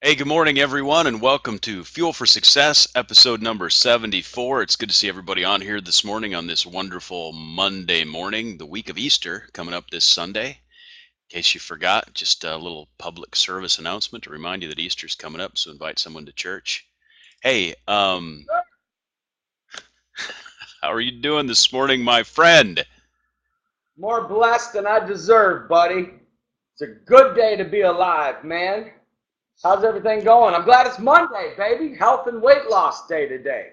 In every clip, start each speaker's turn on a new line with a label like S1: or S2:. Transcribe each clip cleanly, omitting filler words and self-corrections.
S1: Hey, good morning, everyone, and welcome to Fuel for Success, episode number 74. It's good to see everybody on here this morning on this wonderful Monday morning, the week of Easter coming up this Sunday. In case you forgot, just a little public service announcement to remind you that Easter's coming up, so invite someone to church. Hey, how are you doing this morning, my friend?
S2: More blessed than I deserve, buddy. It's a good day to be alive, man. How's everything going? I'm glad it's Monday, baby. Health and weight loss day today.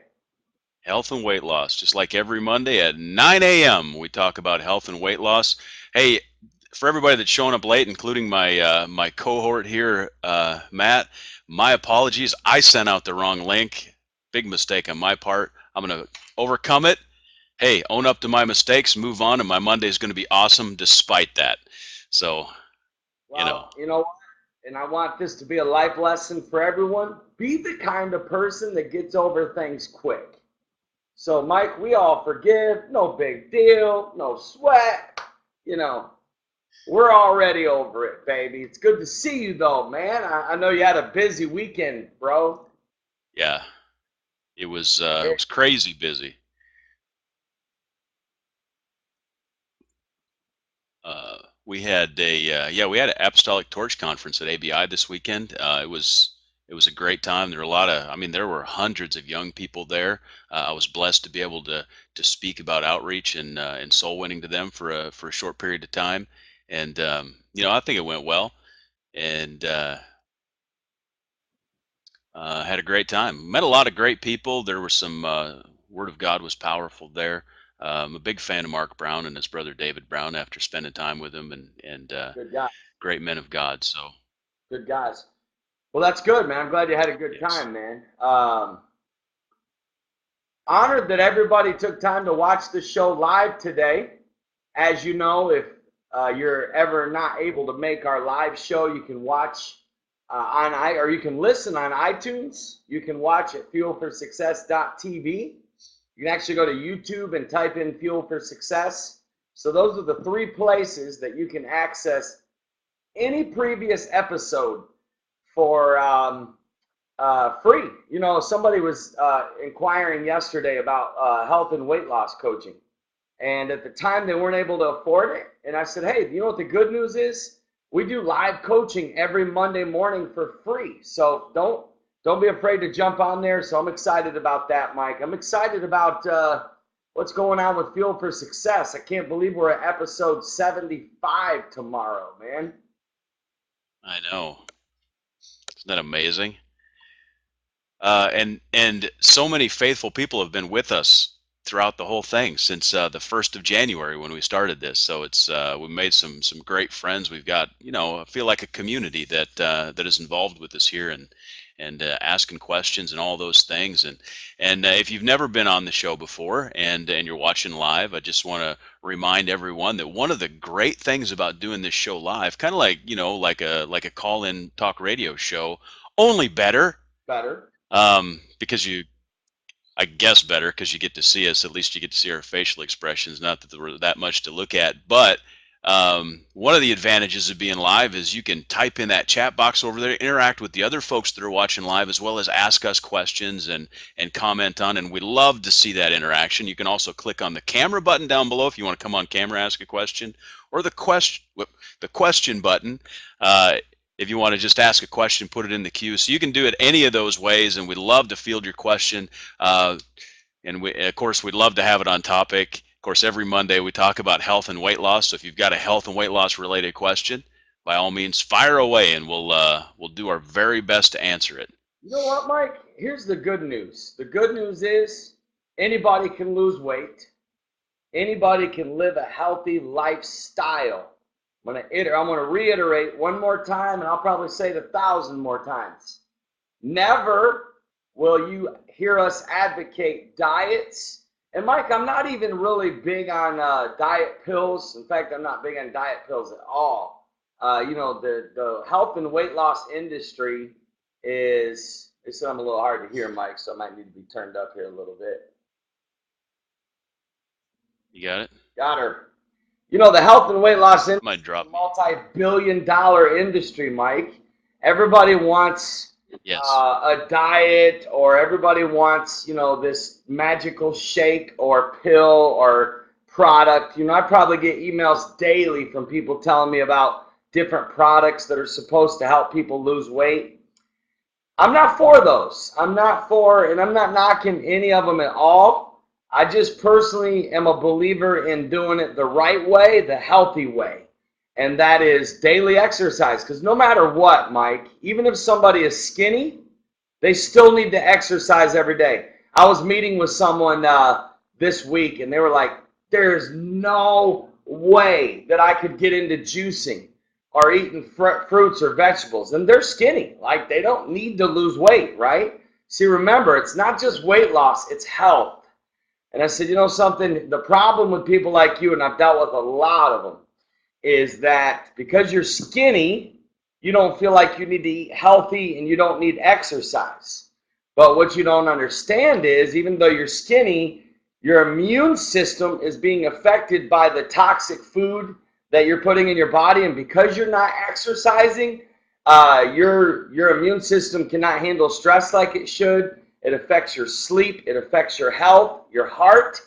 S1: Health and weight loss, just like every Monday at 9 a.m. We talk about health and weight loss. Hey, for everybody that's showing up late, including my cohort here, Matt, my apologies. I sent out the wrong link. Big mistake on my part. I'm gonna overcome it. Hey, own up to my mistakes, move on, and my Monday is gonna be awesome despite that. So, you know,
S2: Well, you know what? And I want this to be a life lesson for everyone. Be the kind of person that gets over things quick. So, Mike, we all forgive. No big deal. No sweat. You know, we're already over it, baby. It's good to see you, though, man. I know you had a busy weekend, bro.
S1: yeah, it was crazy busy. We had an Apostolic Torch conference at ABI this weekend. It was a great time. There were there were hundreds of young people there. I was blessed to be able to speak about outreach and soul winning to them for a short period of time. And I think it went well, and had a great time. Met a lot of great people. There were some Word of God was powerful there. I'm a big fan of Mark Brown and his brother David Brown after spending time with him, and
S2: Good guy.
S1: great men of God. So
S2: Good guys. Well, that's good, man. I'm glad you had a good
S1: yes,
S2: time, man. Honored that everybody took time to watch the show live today. As you know, if you're ever not able to make our live show, you can watch or you can listen on iTunes. You can watch at fuelforsuccess.tv. You can actually go to YouTube and type in Fuel for Success. So those are the three places that you can access any previous episode for free. You know, somebody was inquiring yesterday about health and weight loss coaching. And at the time, they weren't able to afford it. And I said, hey, you know what the good news is? We do live coaching every Monday morning for free. So don't be afraid to jump on there. So I'm excited about that, Mike. I'm excited about what's going on with Fuel for Success. I can't believe we're at episode 75 tomorrow, man.
S1: I know. Isn't that amazing? And so many faithful people have been with us throughout the whole thing since the 1st of January when we started this. So we made some great friends. We've got I feel like a community that is involved with us here and asking questions and all those things. And if you've never been on the show before and you're watching live, I just want to remind everyone that one of the great things about doing this show live, kind of like like a call-in talk radio show, only better
S2: Better.
S1: because I guess better because you get to see us. At least you get to see our facial expressions. Not that there were that much to look at, but one of the advantages of being live is you can type in that chat box over there, interact with the other folks that are watching live, as well as ask us questions and comment on. And we love to see that interaction. You can also click on the camera button down below if you want to come on camera, ask a question, or the question button. If you want to just ask a question, put it in the queue. So you can do it any of those ways, and we'd love to field your question. Uh, of course, we'd love to have it on topic. Of course, every Monday we talk about health and weight loss. So if you've got a health and weight loss related question, by all means, fire away, and we'll do our very best to answer it.
S2: You know what, Mike? Here's the good news. The good news is anybody can lose weight. Anybody can live a healthy lifestyle. I'm gonna reiterate one more time, and I'll probably say it 1,000 more times. Never will you hear us advocate diets. And Mike, I'm not even really big on diet pills. In fact, I'm not big on diet pills at all. The health and weight loss industry is. They said I'm a little hard to hear, Mike, so I might need to be turned up here a little bit.
S1: You got it?
S2: Got her. You know, the health and weight loss industry
S1: Might
S2: is a
S1: drop me.
S2: multi-billion-dollar industry, Mike. Everybody wants,
S1: Yes.
S2: a diet, or everybody wants, this magical shake or pill or product. I probably get emails daily from people telling me about different products that are supposed to help people lose weight. I'm not for those. I'm not for, and I'm not knocking any of them at all. I just personally am a believer in doing it the right way, the healthy way. And that is daily exercise. Because no matter what, Mike, even if somebody is skinny, they still need to exercise every day. I was meeting with someone this week, and they were like, there's no way that I could get into juicing or eating fruits or vegetables. And they're skinny. Like, they don't need to lose weight, right? See, remember, it's not just weight loss, it's health. And I said, something, the problem with people like you, and I've dealt with a lot of them, is that because you're skinny, you don't feel like you need to eat healthy and you don't need exercise. But what you don't understand is, even though you're skinny, your immune system is being affected by the toxic food that you're putting in your body. And because you're not exercising, your immune system cannot handle stress like it should. It affects your sleep. It affects your health, your heart.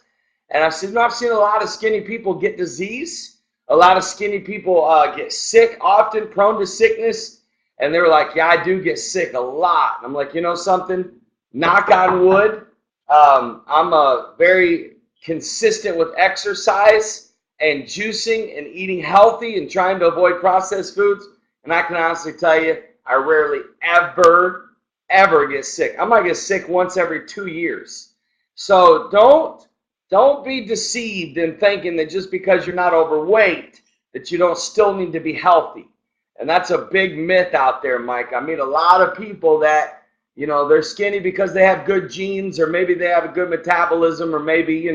S2: And I've seen a lot of skinny people get disease. A lot of skinny people get sick, often prone to sickness. And they were like, yeah, I do get sick a lot. And I'm like, something? Knock on wood. I'm very consistent with exercise and juicing and eating healthy and trying to avoid processed foods. And I can honestly tell you, I rarely ever get sick. I might get sick once every 2 years. So don't be deceived in thinking that just because you're not overweight, that you don't still need to be healthy. And that's a big myth out there, Mike. I meet a lot of people that, they're skinny because they have good genes, or maybe they have a good metabolism, or maybe,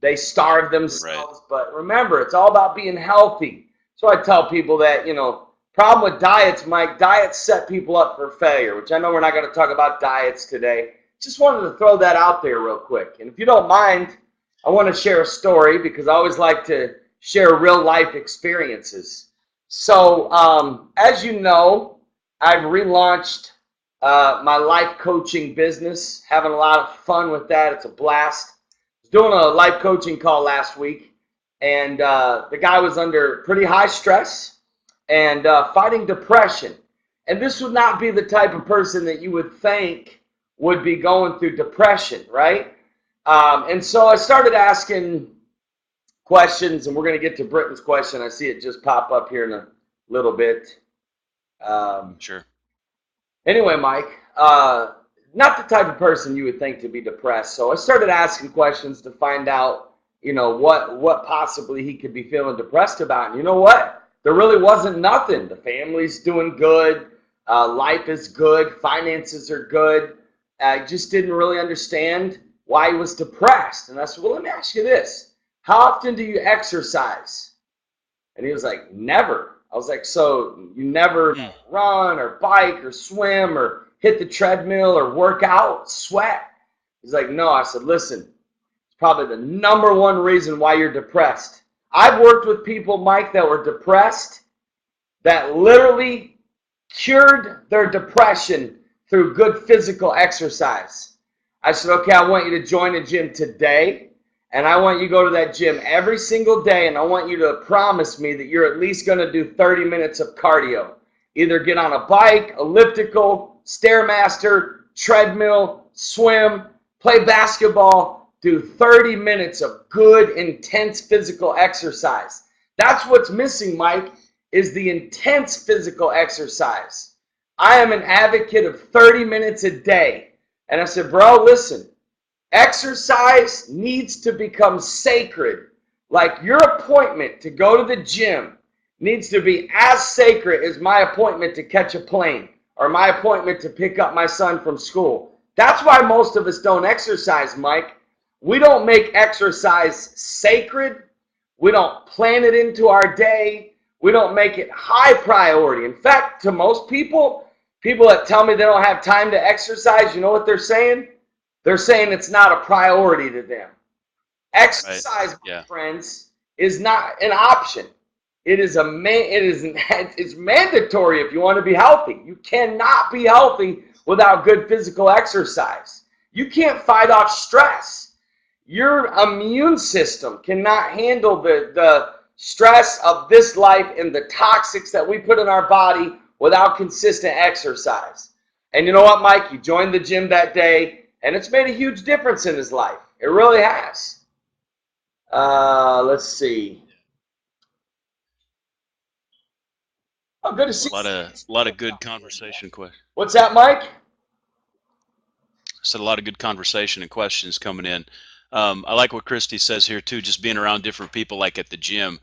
S2: they starve themselves.
S1: Right.
S2: But remember, it's all about being healthy. So I tell people that, problem with diets, Mike, diets set people up for failure, which I know we're not going to talk about diets today. Just wanted to throw that out there real quick. And if you don't mind, I want to share a story, because I always like to share real life experiences. So as you know, I've relaunched my life coaching business, having a lot of fun with that. It's a blast. I was doing a life coaching call last week, and the guy was under pretty high stress and fighting depression. And this would not be the type of person that you would think would be going through depression, right? And so I started asking questions, and we're going to get to Britton's question. I see it just pop up here in a little bit.
S1: Sure.
S2: Anyway, Mike, not the type of person you would think to be depressed. So I started asking questions to find out, what possibly he could be feeling depressed about. And you know what? There really wasn't nothing. The family's doing good. Life is good. Finances are good. I just didn't really understand why he was depressed. And I said, well, let me ask you this. How often do you exercise? And he was like, never. I was like, so you never run or bike or swim or hit the treadmill or work out, sweat? He's like, no. I said, listen, it's probably the number one reason why you're depressed. I've worked with people, Mike, that were depressed, that literally cured their depression through good physical exercise. I said, okay, I want you to join a gym today. And I want you to go to that gym every single day, and I want you to promise me that you're at least going to do 30 minutes of cardio. Either get on a bike, elliptical, Stairmaster, treadmill, swim, play basketball, do 30 minutes of good, intense physical exercise. That's what's missing, Mike, is the intense physical exercise. I am an advocate of 30 minutes a day. And I said, bro, listen. Exercise needs to become sacred. Like your appointment to go to the gym needs to be as sacred as my appointment to catch a plane or my appointment to pick up my son from school. That's why most of us don't exercise, Mike. We don't make exercise sacred. We don't plan it into our day. We don't make it high priority. In fact, to most people that tell me they don't have time to exercise, you know what they're saying? They're saying it's not a priority to them. Exercise,
S1: Right. Yeah.
S2: my friends, is not an option. it's mandatory if you want to be healthy. You cannot be healthy without good physical exercise. You can't fight off stress. Your immune system cannot handle the stress of this life and the toxics that we put in our body without consistent exercise. And you know what, Mike? You joined the gym that day, and it's made a huge difference in his life. It really has. Let's see. Oh, good to see
S1: A lot of good conversation questions.
S2: What's that, Mike?
S1: Said a lot of good conversation and questions coming in. I like what Christy says here too. Just being around different people, like at the gym,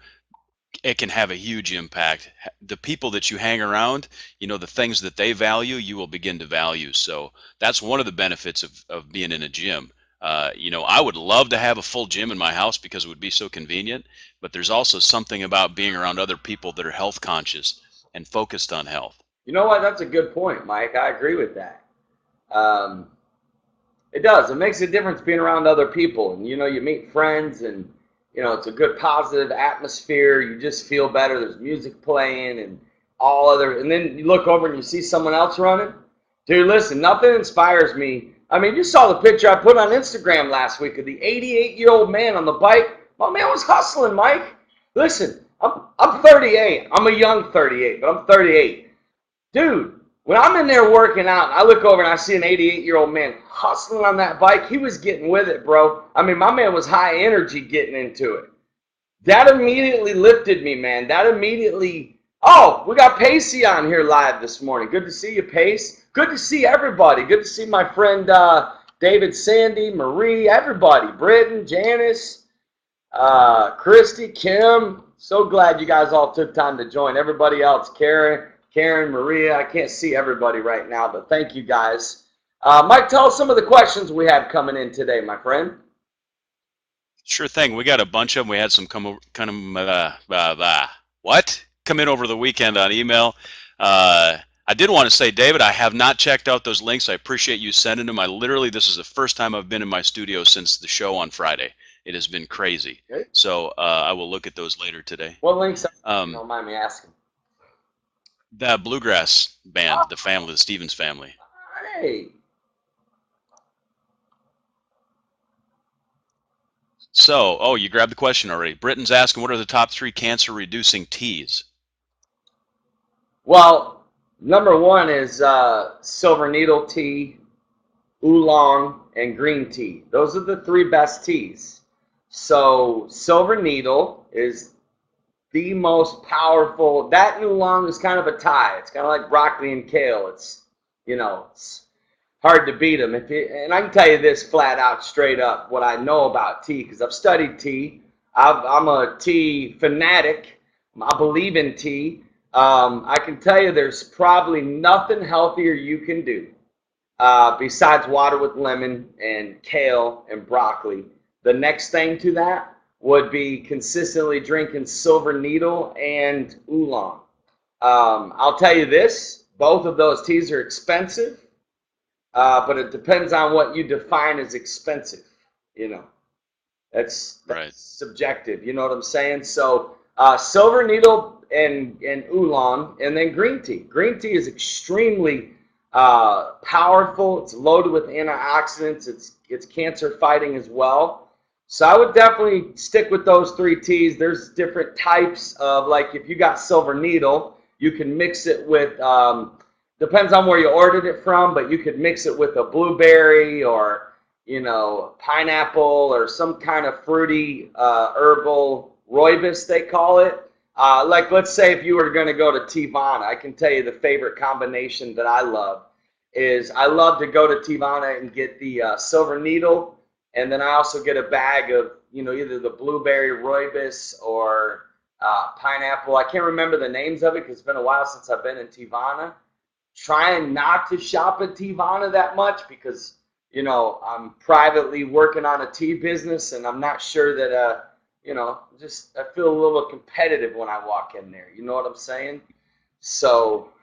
S1: it can have a huge impact. The people that you hang around, the things that they value, you will begin to value. So that's one of the benefits of being in a gym. I would love to have a full gym in my house because it would be so convenient, but there's also something about being around other people that are health conscious and focused on health.
S2: You know what? That's a good point, Mike. I agree with that. Um, it does. It makes a difference being around other people. And, you meet friends and, it's a good positive atmosphere. You just feel better. There's music playing and all other. And then you look over and you see someone else running. Dude, listen, nothing inspires me. I mean, you saw the picture I put on Instagram last week of the 88-year-old man on the bike. My man was hustling, Mike. Listen, I'm 38. I'm a young 38, but I'm 38. Dude, when I'm in there working out and I look over and I see an 88-year-old man hustling on that bike, he was getting with it, bro. I mean, my man was high energy getting into it. That immediately lifted me, man. That immediately, we got Pacey on here live this morning. Good to see you, Pace. Good to see everybody. Good to see my friend David, Sandy, Marie, everybody. Britton, Janice, Christy, Kim. So glad you guys all took time to join. Everybody else, Karen, Maria, I can't see everybody right now, but thank you guys. Mike, tell us some of the questions we have coming in today, my friend.
S1: Sure thing. We got a bunch of them. We had some come in over the weekend on email. I did want to say, David, I have not checked out those links. I appreciate you sending them. This is the first time I've been in my studio since the show on Friday. It has been crazy. Okay. So I will look at those later today.
S2: What links? Don't mind me asking.
S1: The bluegrass band, the Stevens family.
S2: Hey.
S1: So, you grabbed the question already. Britton's asking, what are the top 3 cancer-reducing teas?
S2: Well, number 1 is silver needle tea, oolong, and green tea. Those are the 3 best teas. So, silver needle is the most powerful. That and oolong is kind of a tie. It's kind of like broccoli and kale. It's, it's hard to beat them. And I can tell you this flat out, straight up, what I know about tea, because I've studied tea. I'm a tea fanatic. I believe in tea. I can tell you there's probably nothing healthier you can do besides water with lemon and kale and broccoli. The next thing to that would be consistently drinking silver needle and oolong. I'll tell you this, both of those teas are expensive, but it depends on what you define as expensive. That's right. Subjective, you know what I'm saying? So silver needle and oolong, and then green tea. Green tea is extremely powerful. It's loaded with antioxidants. It's cancer fighting as well. So I would definitely stick with those 3 teas. There's different types of, like, if you got silver needle, you can mix it with, depends on where you ordered it from, but you could mix it with a blueberry or, pineapple or some kind of fruity herbal rooibos, they call it. Like, let's say if you were going to go to Teavana, I can tell you the favorite combination that I love is I love to go to Teavana and get the silver needle. And then I also get a bag of, either the blueberry rooibos or pineapple. I can't remember the names of it because it's been a while since I've been in Teavana. Trying not to shop at Teavana that much because, I'm privately working on a tea business and I'm not sure that, I feel a little competitive when I walk in there. You know what I'm saying? So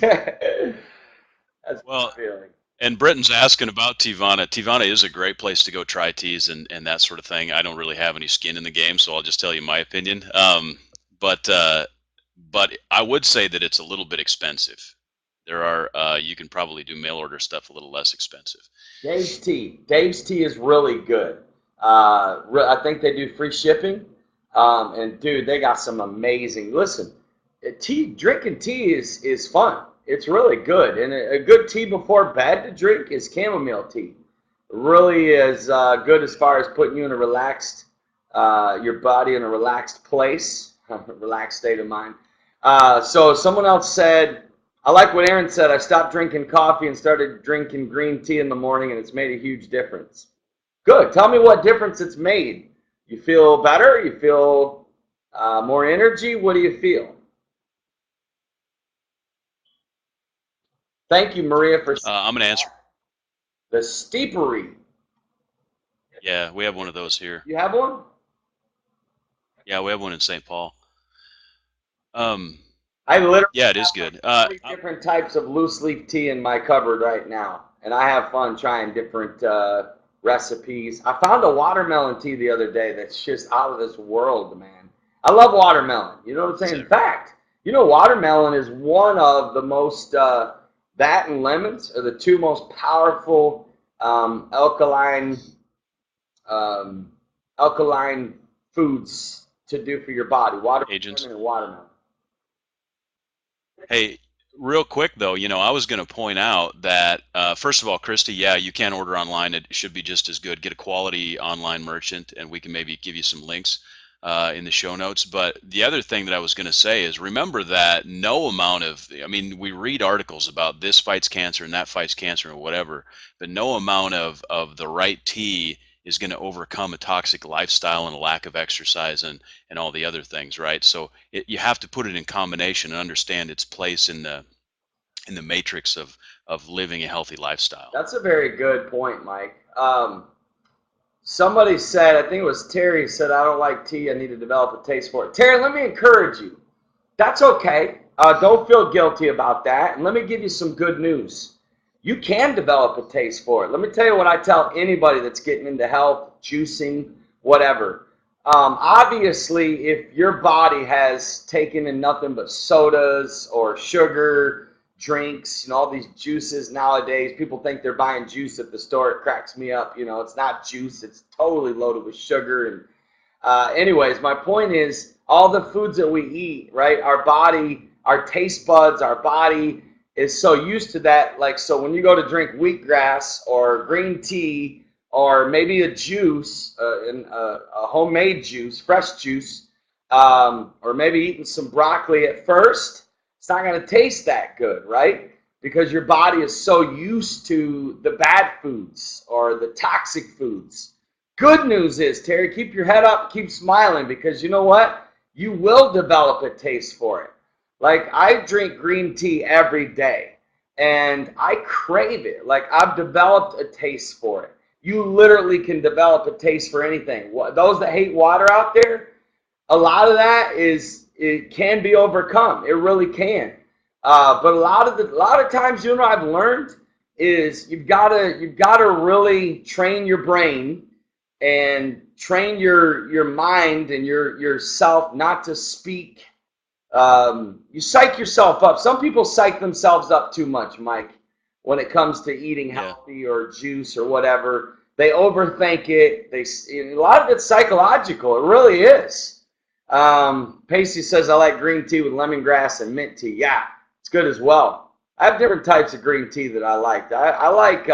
S2: that's my feeling.
S1: And Britton's asking about Teavana. Teavana is a great place to go try teas and that sort of thing. I don't really have any skin in the game, so I'll just tell you my opinion. but I would say that it's a little bit expensive. There are you can probably do mail order stuff a little less expensive.
S2: Dave's Tea. Dave's Tea is really good. I think they do free shipping. And dude, they got some amazing. Listen, drinking tea is fun. It's really good, and a good tea before bed to drink is chamomile tea. Really is good as far as putting you in a relaxed, your body in a relaxed place, relaxed state of mind. So someone else said, I like what Aaron said. I stopped drinking coffee and started drinking green tea in the morning, and it's made a huge difference. Good. Tell me what difference it's made. You feel better? You feel more energy? What do you feel? Thank you, Maria, for
S1: I'm going to answer.
S2: the steepery.
S1: Yeah, we have one of those here.
S2: You have one?
S1: Yeah, we have one in St. Paul.
S2: I literally
S1: Yeah, it is good.
S2: three different types of loose leaf tea in my cupboard right now, and I have fun trying different recipes. I found a watermelon tea the other day that's just out of this world, man. I love watermelon. You know what I'm saying? In fact, you know, watermelon is one of the most that and lemons are the two most powerful alkaline alkaline foods to do for your body. Watermelon
S1: agents.
S2: and watermelon.
S1: Hey, real quick though, you know, I was going to point out that first of all, Christy, yeah, you can order online. It should be just as good. Get a quality online merchant, and we can maybe give you some links in the show notes. But the other thing that I was going to say is remember that no amount of, I mean, we read articles about this fights cancer and that fights cancer or whatever, but no amount of the right tea is going to overcome a toxic lifestyle and a lack of exercise and all the other things, right? So you have to put it in combination and understand its place in the matrix of living a healthy lifestyle.
S2: That's a very good point, Mike. Somebody said, I think it was Terry, said, I don't like tea. I need to develop a taste for it. Terry, let me encourage you. That's okay. Don't feel guilty about that. And let me give you some good news. You can develop a taste for it. Let me tell you what I tell anybody that's getting into health, juicing, whatever. Obviously, if your body has taken in nothing but sodas or sugar, drinks, all these juices nowadays. People think they're buying juice at the store. It cracks me up. It's not juice. It's totally loaded with sugar. And anyways, my point is all the foods that we eat, right? Our body, our taste buds, our body is so used to that. Like, so when you go to drink wheatgrass or green tea or maybe a juice, a homemade juice, fresh juice, or maybe eating some broccoli at first, it's not going to taste that good, right? Because your body is so used to the bad foods or the toxic foods. Good news is, Terry, keep your head up, keep smiling, because you know what? You will develop a taste for it. Like, I drink green tea every day, and I crave it. Like, I've developed a taste for it. You literally can develop a taste for anything. Those that hate water out there, a lot of that it can be overcome. It really can. But a lot of times, I've learned is you've gotta really train your brain and train your mind and yourself not to speak. You psych yourself up. Some people psych themselves up too much, Mike, when it comes to eating healthy or juice or whatever. They overthink it. A lot of it's psychological. It really is. Pacey says, I like green tea with lemongrass and mint tea. Yeah, it's good as well. I have different types of green tea that I like. I like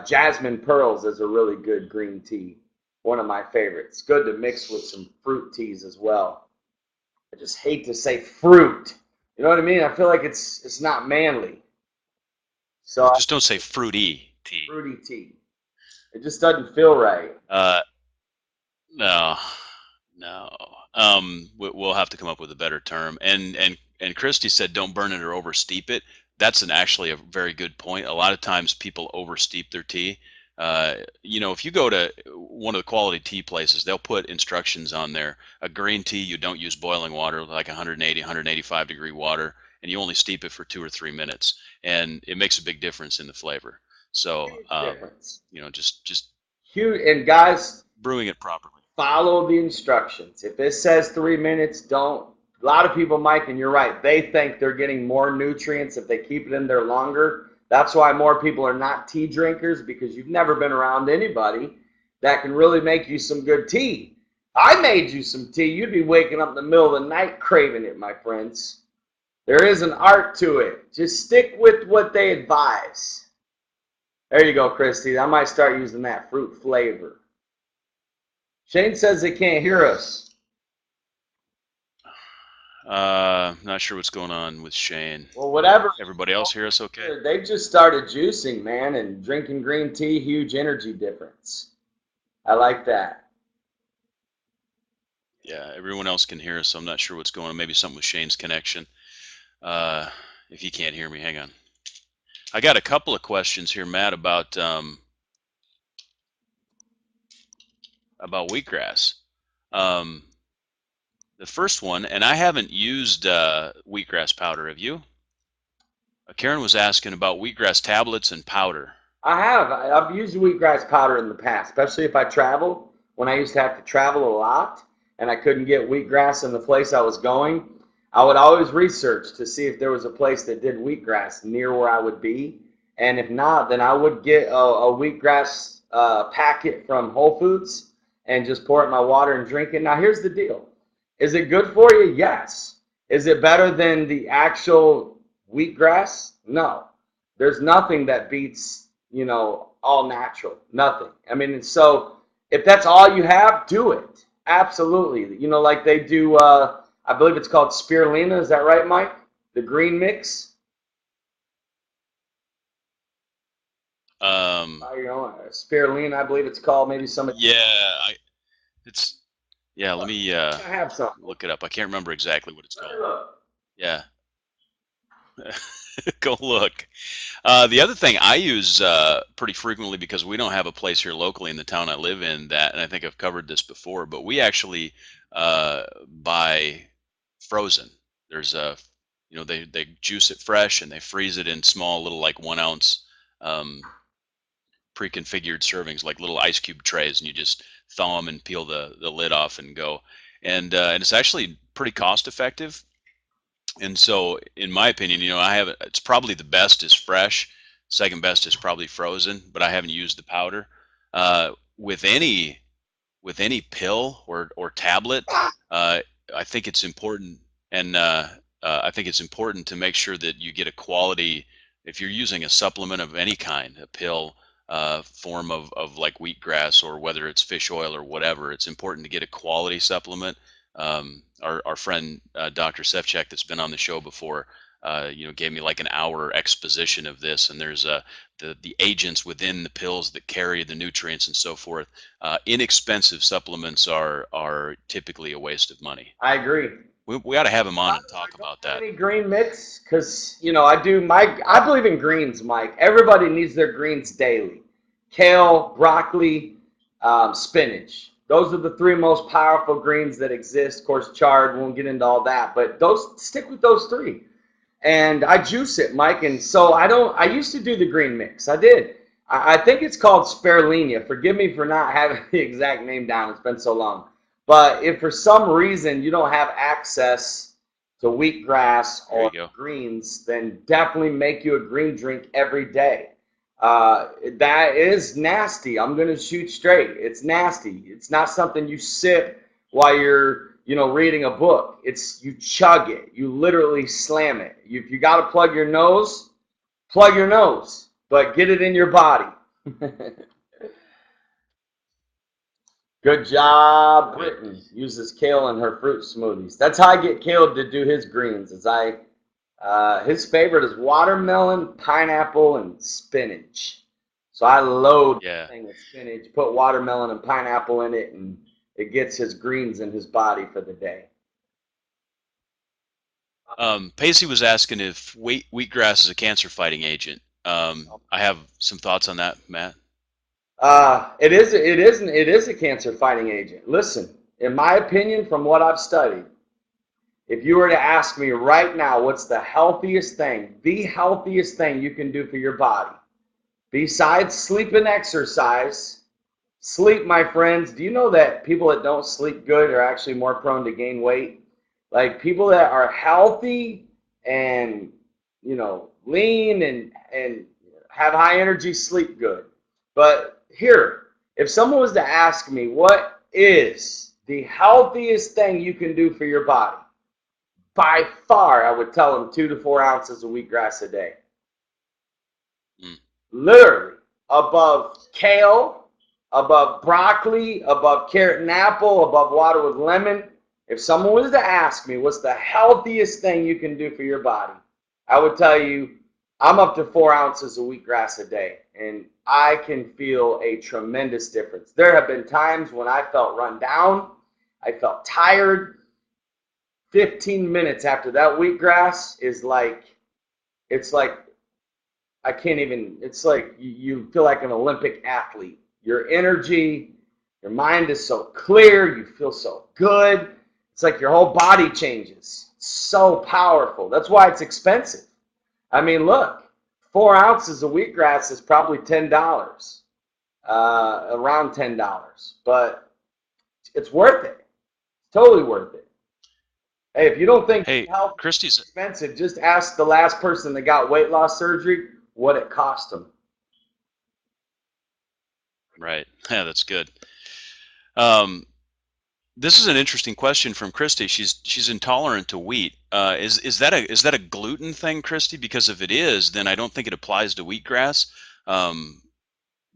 S2: jasmine pearls as a really good green tea. One of my favorites. Good to mix with some fruit teas as well. I just hate to say fruit. You know what I mean? I feel like it's not manly. So
S1: just don't say fruity tea.
S2: Fruity tea. It just doesn't feel right.
S1: No. We'll have to come up with a better term. And Christy said, don't burn it or oversteep it. That's actually a very good point. A lot of times people oversteep their tea. If you go to one of the quality tea places, they'll put instructions on there. A green tea, you don't use boiling water, like 180, 185 degree water, and you only steep it for 2 or 3 minutes, and it makes a big difference in the flavor. So, just
S2: huge. And guys,
S1: brewing it properly.
S2: Follow the instructions. If it says 3 minutes, don't. A lot of people, Mike, and you're right, they think they're getting more nutrients if they keep it in there longer. That's why more people are not tea drinkers, because you've never been around anybody that can really make you some good tea. I made you some tea. You'd be waking up in the middle of the night craving it, my friends. There is an art to it. Just stick with what they advise. There you go, Christy. I might start using that fruit flavor. Shane says they can't hear us.
S1: Not sure what's going on with Shane.
S2: Well, whatever.
S1: Everybody else hear us okay?
S2: They just started juicing, man, and drinking green tea. Huge energy difference. I like that.
S1: Yeah, everyone else can hear us, so I'm not sure what's going on. Maybe something with Shane's connection. If you can't hear me, hang on. I got a couple of questions here, Matt, about wheatgrass. The first one, and I haven't used wheatgrass powder. Have you? Karen was asking about wheatgrass tablets and powder.
S2: I have. I've used wheatgrass powder in the past, especially if I travel. When I used to have to travel a lot and I couldn't get wheatgrass in the place I was going, I would always research to see if there was a place that did wheatgrass near where I would be. And if not, then I would get a wheatgrass packet from Whole Foods and just pour it in my water and drink it. Now, here's the deal. Is it good for you? Yes. Is it better than the actual wheatgrass? No. There's nothing that beats, all natural. Nothing. I mean, so if that's all you have, do it. Absolutely. Like they do, I believe it's called spirulina. Is that right, Mike? The green mix? Spirulina, I believe it's called. Maybe some.
S1: Yeah, let me
S2: I have some.
S1: look it up. I can't remember exactly what it's called. Yeah. Go look. The other thing I use pretty frequently, because we don't have a place here locally in the town I live in that, and I think I've covered this before, but we actually buy frozen. There's they juice it fresh and they freeze it in small little, like 1 ounce pre-configured servings, like little ice cube trays, and you just thaw them and peel the lid off and go. And it's actually pretty cost effective. And so, in my opinion, it's probably the best is fresh. Second best is probably frozen, but I haven't used the powder. With any pill or tablet, I think it's important, and I think it's important to make sure that you get a quality. If you're using a supplement of any kind, a pill, form of like wheatgrass, or whether it's fish oil or whatever, it's important to get a quality supplement. Our friend Dr. Sefchak, that's been on the show before, gave me like an hour exposition of this, and there's the agents within the pills that carry the nutrients and so forth. Inexpensive supplements are typically a waste of money.
S2: I agree.
S1: We ought to have him on and talk about that.
S2: Any green mix? Because I believe in greens, Mike. Everybody needs their greens daily. Kale, broccoli, spinach. Those are the three most powerful greens that exist. Of course, chard, won't get into all that, but stick with those three. And I juice it, Mike. And so I used to do the green mix. I did. I think it's called spirulina. Forgive me for not having the exact name down. It's been so long. But if for some reason you don't have access to wheatgrass or greens, then definitely make you a green drink every day. That is nasty. I'm going to shoot straight. It's nasty. It's not something you sip while you're, reading a book. You chug it. You literally slam it. If you got to plug your nose, but get it in your body. Good job, Brittany. Uses kale in her fruit smoothies. That's how I get Caleb to do his greens. His favorite is watermelon, pineapple, and spinach. So I load the thing with spinach, put watermelon and pineapple in it, and it gets his greens in his body for the day.
S1: Pacey was asking if wheatgrass is a cancer-fighting agent. I have some thoughts on that, Matt.
S2: It is a cancer-fighting agent. Listen, in my opinion, from what I've studied, if you were to ask me right now, what's the healthiest thing you can do for your body, besides sleep and exercise, Sleep, my friends. Do you know that people that don't sleep good are actually more prone to gain weight? Like people that are healthy and lean and have high energy sleep good. But here, if someone was to ask me what is the healthiest thing you can do for your body, by far I would tell them 2 to 4 ounces of wheatgrass a day.
S1: Mm.
S2: Literally above kale, above broccoli, above carrot and apple, above water with lemon. If someone was to ask me what's the healthiest thing you can do for your body, I would tell you I'm up to 4 ounces of wheatgrass a day, and I can feel a tremendous difference. There have been times when I felt run down, I felt tired. 15 minutes after that wheatgrass is like, it's like, I can't even, it's like you feel like an Olympic athlete. Your energy, your mind is so clear, you feel so good. It's like your whole body changes. It's so powerful. That's why it's expensive. I mean, look, 4 ounces of wheatgrass is probably $10, around $10, but it's worth it. It's totally worth it. Hey, if you don't think
S1: Hey,
S2: health is
S1: Christy's
S2: expensive, just ask the last person that got weight loss surgery what it cost them.
S1: right. Yeah, that's good. Um, this is an interesting question from Christy. She's intolerant to wheat. Is that a gluten thing, Christy? Because if it is, then I don't think it applies to wheatgrass. Um,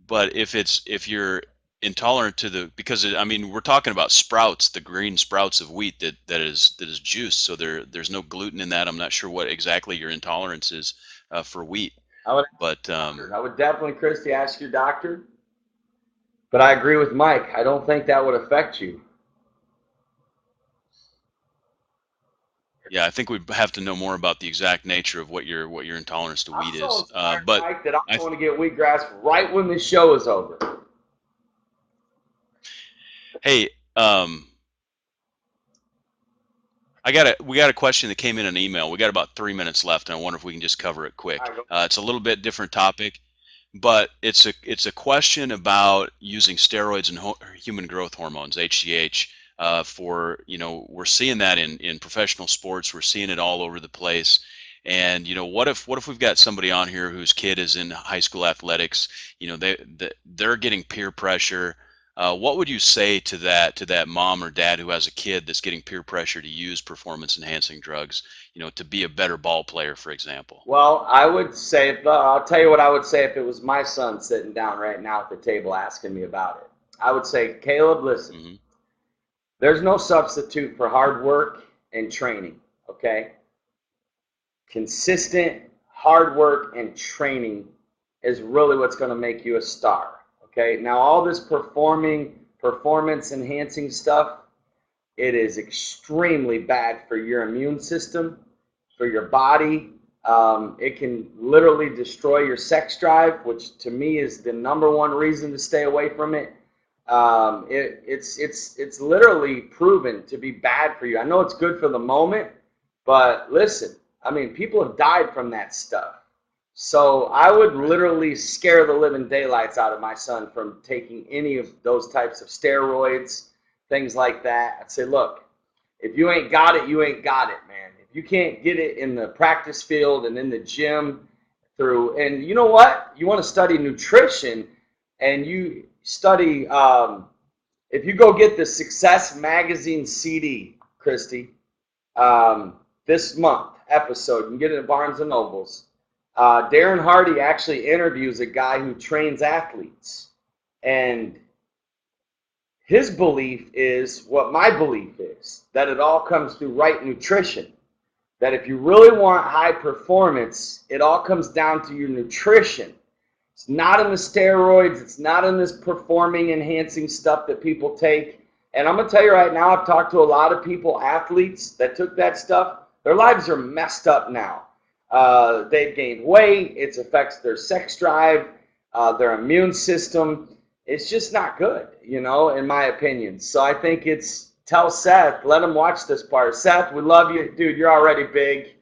S1: but if you're intolerant to because I mean we're talking about sprouts, the green sprouts of wheat that is juice. So there's no gluten in that. I'm not sure what exactly your intolerance is for wheat, but
S2: I would definitely, Christy, ask your doctor. But I agree with Mike. I don't think that would affect you.
S1: yeah, I think we'd have to know more about the exact nature of what your intolerance to wheat
S2: I'm so
S1: is.
S2: inspired,
S1: But
S2: Mike, that I'm
S1: I
S2: going to get wheatgrass right when the show is over.
S1: hey, we got a question that came in an email. We got about 3 minutes left, and I wonder if we can just cover it quick.
S2: All right,
S1: It's a little bit different topic, but it's a question about using steroids and human growth hormones, HGH. For we're seeing that in professional sports. We're seeing it all over the place. And what if we've got somebody on here whose kid is in high school athletics? They're getting peer pressure. What would you say to that mom or dad who has a kid that's getting peer pressure to use performance enhancing drugs, to be a better ball player, for example?
S2: Well, I would say, I'll tell you what I would say if it was my son sitting down right now at the table asking me about it. I would say, Caleb, listen,
S1: Hmm.
S2: there's no substitute for hard work and training, okay? Consistent hard work and training is really what's going to make you a star, okay? Now, all this performance enhancing stuff, it is extremely bad for your immune system, for your body. It can literally destroy your sex drive, which to me is the number one reason to stay away from it. It's literally proven to be bad for you. I know it's good for the moment, but listen, I mean, people have died from that stuff. So I would literally scare the living daylights out of my son from taking any of those types of steroids, things like that. I'd say, look, if you ain't got it, you ain't got it, man. If you can't get it in the practice field and in the gym and you know what? You want to study nutrition and you study, if you go get the Success Magazine CD, Christy, this month episode, you can get it at Barnes & Nobles. Darren Hardy actually interviews a guy who trains athletes. And his belief is what my belief is, that it all comes through right nutrition. That if you really want high performance, it all comes down to your nutrition. It's not in the steroids. It's not in this performing enhancing stuff that people take. And I'm going to tell you right now, I've talked to a lot of people, athletes that took that stuff. Their lives are messed up now. They've gained weight. It affects their sex drive, their immune system. It's just not good, in my opinion. So I think tell Seth, let him watch this part. Seth, we love you. Dude, you're already big.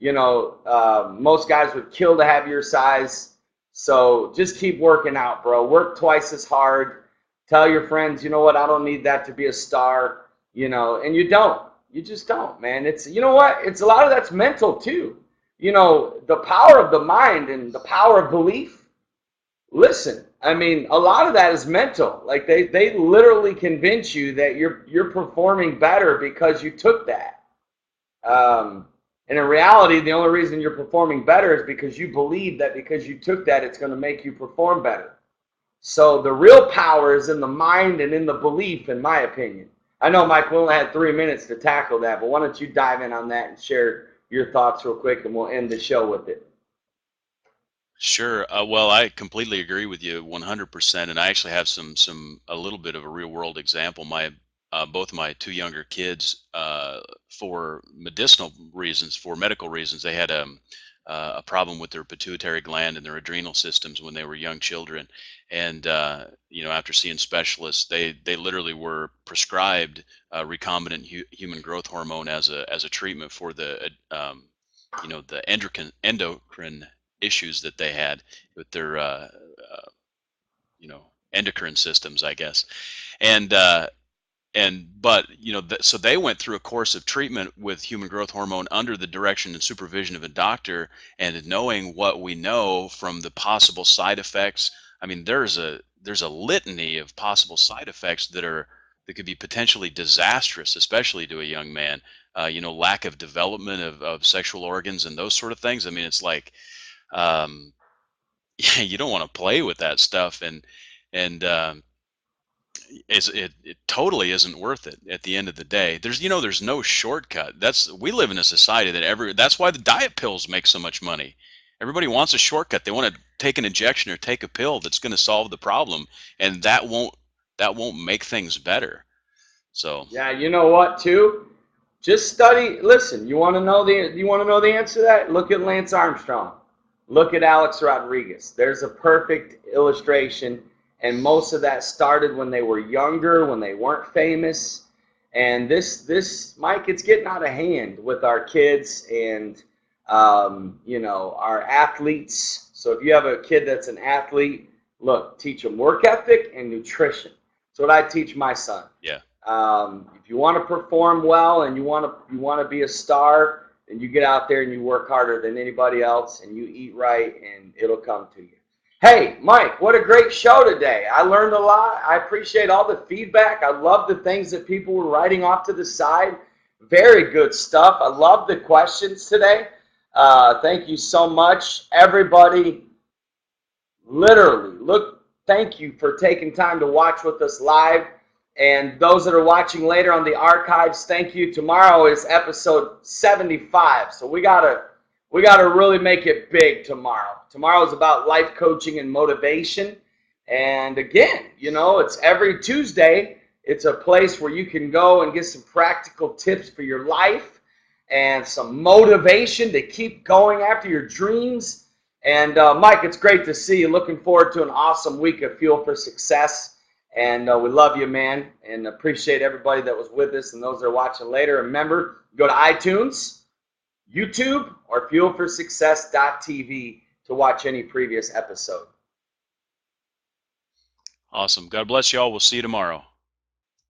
S2: Most guys would kill to have your size. So just keep working out, bro. Work twice as hard Tell your friends, you know what, I don't need that to be a star, and you don't. You just don't, man. It's, you know what, it's a lot of that's mental too. The power of the mind and the power of belief. Listen, I mean, a lot of that is mental. Like they literally convince you that you're performing better because you took that. And in reality, the only reason you're performing better is because you believe that because you took that, it's going to make you perform better. So the real power is in the mind and in the belief, in my opinion. I know, Mike, we only had 3 minutes to tackle that, but why don't you dive in on that and share your thoughts real quick, and we'll end the show with it.
S1: Sure. Well, I completely agree with you 100%. And I actually have a little bit of a real world example. Both of my two younger kids, for medicinal reasons, for medical reasons, they had a problem with their pituitary gland and their adrenal systems when they were young children. And, after seeing specialists, they literally were prescribed recombinant human growth hormone as a treatment for the endocrine issues that they had with their endocrine systems, I guess. And but so they went through a course of treatment with human growth hormone under the direction and supervision of a doctor, and knowing what we know from the possible side effects. I mean, there's a litany of possible side effects that could be potentially disastrous, especially to a young man. Lack of development of sexual organs and those sort of things. I mean, it's like, um, yeah, you don't want to play with that stuff, and it totally isn't worth it at the end of the day. There's no shortcut. We live in a society that's why the diet pills make so much money. Everybody wants a shortcut. They want to take an injection or take a pill that's going to solve the problem, and that won't make things better. So
S2: Yeah, you know what, too? Just study. Listen, you want to know the answer to that? Look at Lance Armstrong. Look at Alex Rodriguez. There's a perfect illustration, and most of that started when they were younger, when they weren't famous. And this Mike, it's getting out of hand with our kids and our athletes. So if you have a kid that's an athlete, look, teach them work ethic and nutrition. That's what I teach my son.
S1: yeah.
S2: If you want to perform well and you want to be a star, then you get out there and you work harder than anybody else and you eat right and it'll come to you. Hey, Mike, what a great show today. I learned a lot. I appreciate all the feedback. I love the things that people were writing off to the side. Very good stuff. I love the questions today. Thank you so much. Everybody, literally, thank you for taking time to watch with us live. And those that are watching later on the archives, thank you. Tomorrow is episode 75. So we gotta really make it big tomorrow. Tomorrow is about life coaching and motivation. And again, it's every Tuesday. It's a place where you can go and get some practical tips for your life and some motivation to keep going after your dreams. And Mike, it's great to see you. Looking forward to an awesome week of Fuel for Success. And we love you, man, and appreciate everybody that was with us and those that are watching later. Remember, go to iTunes, YouTube, or fuelforsuccess.tv to watch any previous episode.
S1: Awesome. God bless you all. We'll see you tomorrow.